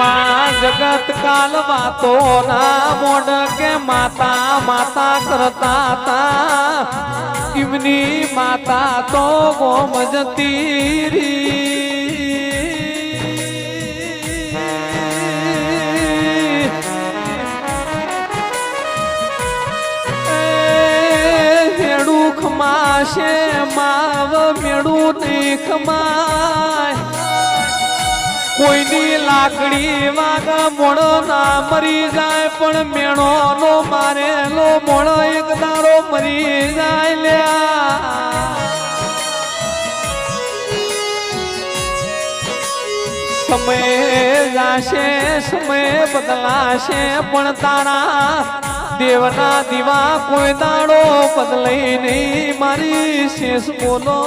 માં જગત કાલ વાતો ના મોડ કે માતા માતા કરતા હતા એમની માતા તો ગોમ જતી રી હેડું ખમાશે માવ મેળું નહીં ખમાય કોઈની લાકડી વાગા મોણો ના મરી જાય પણ મેણો નો મારેલો મોણો એક દારો મરી જાય લ્યા સમય જાશે સમય બદલાશે પણ તારા દેવના દીવા કોઈ દાડો બદલાઈ નહીં મારી શેષ બોલો